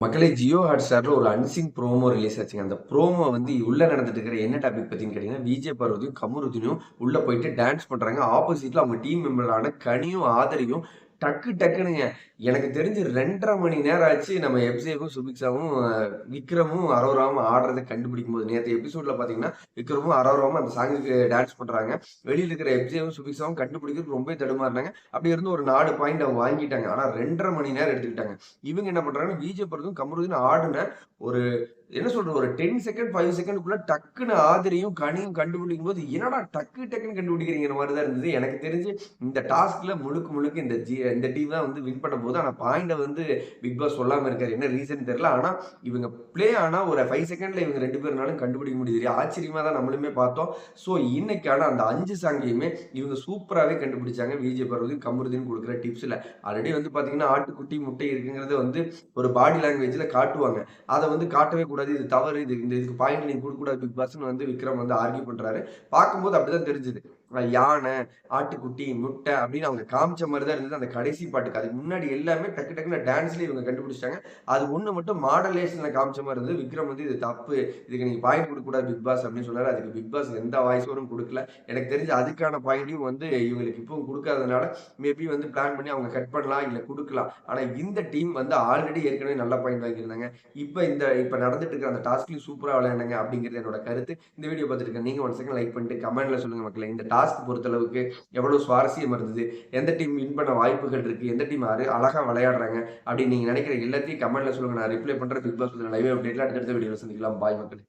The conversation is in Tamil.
மக்களே ஜியோ ஹாட்ஸ்டார்ல ஒரு அன்சிங் ப்ரோமோ ரிலீஸ் ஆச்சுங்க. அந்த ப்ரோமோ வந்து உள்ள நடந்துட்டு இருக்கிற என்ன டாபிக் பத்தின்னு கேட்டீங்கன்னா, விஜய் பார்வதியும், கமருதீனும் உள்ள போயிட்டு டான்ஸ் பண்றாங்க. ஆப்போசிட்ல அவங்க டீம் மெம்பரான கனியும், ஆதரியும் டக்குனுங்க. எனக்கு தெரிஞ்சு 2 1/2 மணி நேரம் ஆச்சு நம்ம எப்சேவும், சுபிக்ஷாவும், விக்ரமும், அரோராவும் ஆடுறத கண்டுபிடிக்கும்போது. நேத்து எபிசோட்ல பார்த்தீங்கன்னா, விக்ரமும், அரோராவும் அந்த சாங்குக்கு டான்ஸ் பண்றாங்க. வெளியில இருக்கிற எப்சேவும், சுபிக்ஷாவும் கண்டுபிடிக்கிறதுக்கு ரொம்பவே தடுமாறுனாங்க. அப்படி இருந்து ஒரு 4 பாயிண்ட் அவங்க வாங்கிட்டாங்க. ஆனா 2 1/2 மணி நேரம் எடுத்துக்கிட்டாங்க. இவங்க என்ன பண்றாங்கன்னா, விஜய் படத்தும் கமருதீன் ஆடுன ஒரு என்ன சொல்றது? ஒரு 10 செகண்ட், 5 செகண்ட்க்குள்ள டக்குன்னு ஆதிரியும், கனியும் கண்டுபிடிக்கும்போது, என்னடா டக்குன்னு கண்டுபிடிக்கிறீங்கற மாரி தான் இருந்தது. எனக்கு தெரிஞ்சு இந்த டாஸ்க்ல முழுக்க இந்த டீம் தான் வந்து வின் பண்ண போகுது. ஆனா பாயிண்ட்ட வந்து பிக் பாஸ் சொல்லாம இருக்காரு. என்ன ரீசன் தெரியல. ஆனா இவங்க ப்ளே ஆனா ஒரு 5 செகண்ட்ல இவங்க 2 பேர்னாலும் கண்டுபிடிக்க முடியுது. ஆச்சரியமா தான் நம்மளுமே பார்த்தோம். ஸோ இன்னைக்கான அந்த 5 சாங்கையுமே இவங்க சூப்பராவே கண்டுபிடிச்சாங்க. விஜய் பார்வதி, கமருதீன் குடுக்குற டிப்ஸ்ல. ஆல்ரெடி வந்து பார்த்தீங்கன்னா, ஆட்டுக்குட்டி, முட்டை இருக்குங்கிறத வந்து ஒரு பாடி லாங்குவேஜ்ல காட்டுவாங்க. அத வந்து காட்டவே கூடாது. இது தவறு. இதுக்கு பாயிண்ட் நீங்க குடுக்கக்கூடாது பிக் பாஸ்ன்னு வந்து விக்ரம் வந்து ஆர்கியூ பண்றாரு. பார்க்கும்போது அப்படிதான் தெரிஞ்சது. யானை, ஆட்டுக்குட்டி, முட்டை அப்படின்னு அவங்க காமிச்ச மாரி தான் இருந்தது. அந்த கடைசி பாட்டுக்கு. அதுக்கு முன்னாடி எல்லாமே டக்குன்னு டான்ஸ்லயே இவங்க கண்டுபிடிச்சுட்டாங்க. அது ஒண்ணு மட்டும் மாடலேஷன்ல காமிச்ச மாரி இருந்தது. விக்ரம் வந்து இது தப்பு. இதுக்கு நீங்க பாயிண்ட் குடுக்கக்கூடாது பிக் பாஸ் அப்படின்னு சொன்னாரு. அதுக்கு பிக் பாஸ் எந்த வாய்ஸ் ஓவரும் குடுக்கல. எனக்கு தெரிஞ்சு அதுக்கான பாயிண்ட்டையும் வந்து இவங்களுக்கு இப்பவும் குடுக்காதனால, மேபி வந்து பிளான் பண்ணி அவங்க கட் பண்ணலாம், இல்ல குடுக்கலாம். ஆனா இந்த டீம் வந்து ஆல்ரெடி ஏற்கனவே நல்ல பாயிண்ட் வாங்கியிருந்தாங்க. இப்ப நடந்துட்டு இருக்கிற அந்த டாஸ்க்லயும் சூப்பரா விளையாண்டாங்க அப்படிங்கிறது என்னோட கருத்து. இந்த வீடியோ பார்த்துட்டு இருக்க நீங்க 1 செகண்ட் லைக் பண்ணிட்டு கமெண்ட்ல சொல்லுங்க மக்களே. இந்த டாஸ்க் பொறுத்தளவுக்கு எவ்வளவு சுவாரஸ்யம் இருந்தது? எந்த டீம் வின் பண்ண வாய்ப்புகள் இருக்கு? எந்த டீம் அழகா விளையாடுறாங்க? அப்படின்னு நீங்க நினைக்கிற எல்லாத்தையும் கமெண்ட்ல சொல்லுங்க. நான் ரிப்ளை பண்றேன். பிக் பாஸ் லைவ் அப்டேட்ல அடுத்தடுத்த வீடியோல சந்திக்கலாம். பாய் மக்களே.